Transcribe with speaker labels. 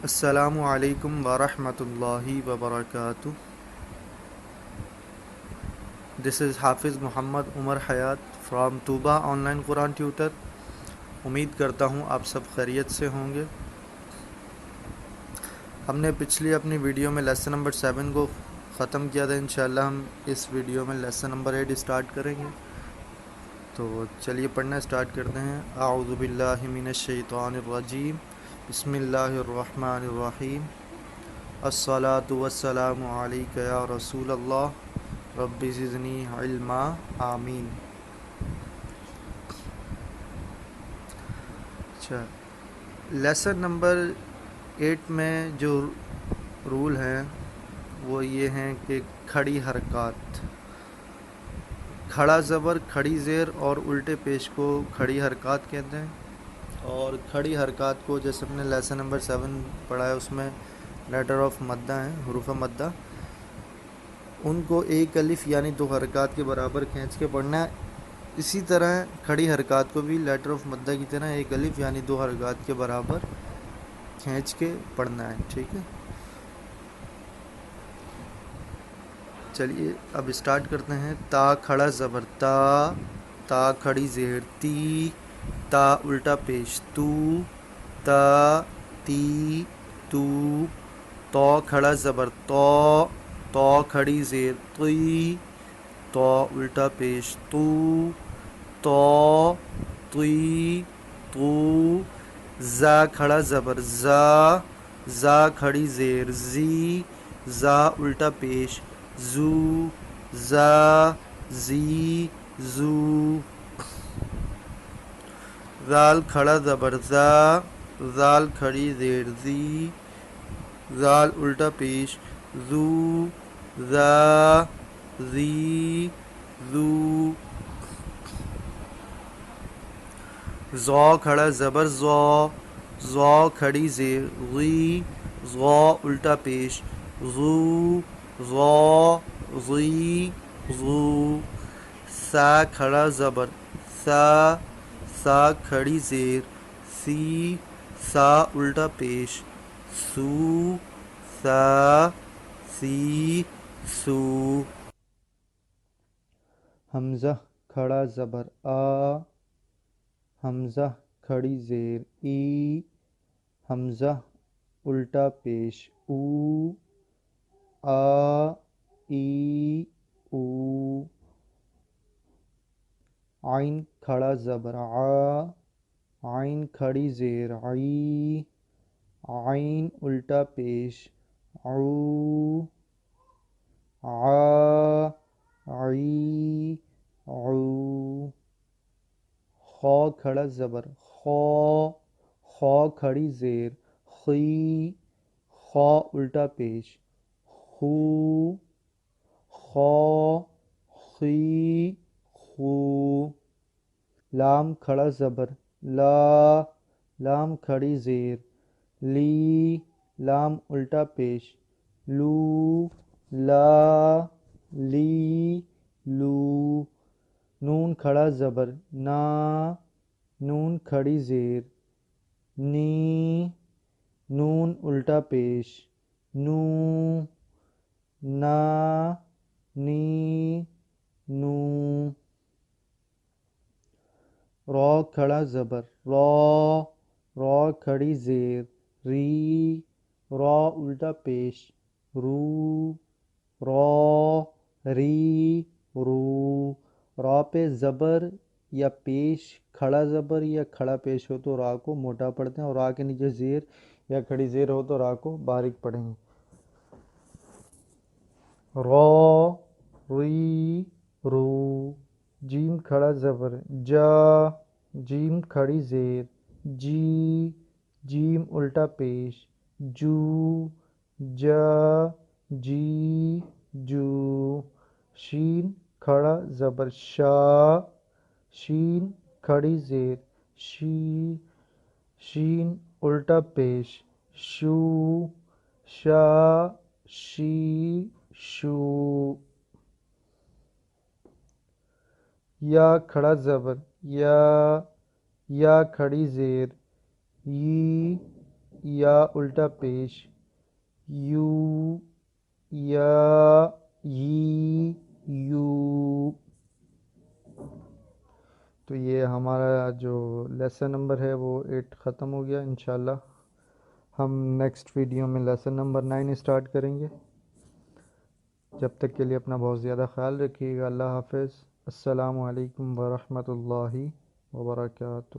Speaker 1: السلام علیکم ورحمۃ اللہ وبرکاتہ. دس از حافظ Muhammad Umar Hayat from Tooba online Quran tutor. امید کرتا ہوں آپ سب خیریت سے ہوں گے. ہم نے پچھلی اپنی ویڈیو میں لیسن نمبر 7 کو ختم کیا تھا. انشاءاللہ ہم اس ویڈیو میں لیسن نمبر 8 اسٹارٹ کریں گے. تو چلیے پڑھنا اسٹارٹ کرتے ہیں. اعوذ باللہ من الشیطان الرجیم. بسم اللہ الرحمن الرحیم. الصلاۃ والسلام علیک یا رسول اللہ رب زدنی علما آمین. اچھا، لیسن نمبر 8 میں جو رول ہیں وہ یہ ہیں کہ کھڑی حرکات، کھڑا زبر، کھڑی زیر اور الٹے پیش کو کھڑی حرکات کہتے ہیں. اور کھڑی حرکات کو جیسے ہم نے لیسن نمبر 7 پڑھا ہے اس میں لیٹر آف مدہ ہیں، حروف مدہ، ان کو ایک الف یعنی 2 حرکات کے برابر کھینچ کے پڑھنا ہے. اسی طرح کھڑی حرکات کو بھی لیٹر آف مدہ کی طرح ایک الف یعنی 2 حرکات کے برابر کھینچ کے پڑھنا ہے. ٹھیک ہے، چلیے اب اسٹارٹ کرتے ہیں. تا کھڑا زبر تا، تا کھڑی زیر تی، تا الٹا پیش تو، تا تی تو. تو کھڑا زبر تو، تو کھڑی زیر تی، تو الٹا پیش تو، تو تی تو. زا کھڑا زبر زا، زا کھڑی زیر زی، زا الٹا پیش زو، زا زی زو. زال کھڑا زبر زا، زال کھڑی زیر زی، زال الٹا پیش زو، زا زی زو. زو کھڑا زبر زو، زو کھڑی زیر غی، زو الٹا پیش غو، زو غی غو. سا کھڑا زبر سا، سا کھڑی زیر سی، سا الٹا پیش سو، سا سی سو. حمزہ کھڑا زبر آ، حمزہ کھڑی زیر ای، حمزہ الٹا پیش او، آ ای او. عین کھڑا زبر آ، عین کھڑی زیر عی، عین الٹا پیش عو، عا عی عو. خو کھڑا زبر خو، خو کھڑی زیر خی، خو الٹا پیش خو، خو خی خو. لام کھڑا زبر لا، لام کھڑی زیر لی، لام الٹا پیش لو، لا لی لو. نون کھڑا زبر نا، نون کھڑی زیر نی، نون الٹا پیش نو، نا نی نو. رو کھڑا زبر رو، رو کھڑی زیر ری، رو الٹا پیش رو، رو ری رو. رو پہ زبر یا پیش، کھڑا زبر یا کھڑا پیش ہو تو را کو موٹا پڑھتے ہیں، اور را کے نیچے زیر یا کھڑی زیر ہو تو را کو باریک پڑھیں گے. رو ری رو. جیم کھڑا زبر جا، جیم کھڑی زیر جی، جیم الٹا پیش جو، جا جی جو. شین کھڑا زبر شا، شین کھڑی زیر شی، شین الٹا پیش شو، شا شی شو. یا کھڑا زبر یا، یا کھڑی زیر یی، یا الٹا پیش، یو یا ی یو۔ تو یہ ہمارا جو لیسن نمبر ہے وہ 8 ختم ہو گیا۔ انشاءاللہ ہم نیکسٹ ویڈیو میں لیسن نمبر 9 اسٹارٹ کریں گے۔ جب تک کے لیے اپنا بہت زیادہ خیال رکھیے گا۔ اللہ حافظ۔ السلام علیکم ورحمۃ اللہ وبرکاتہ۔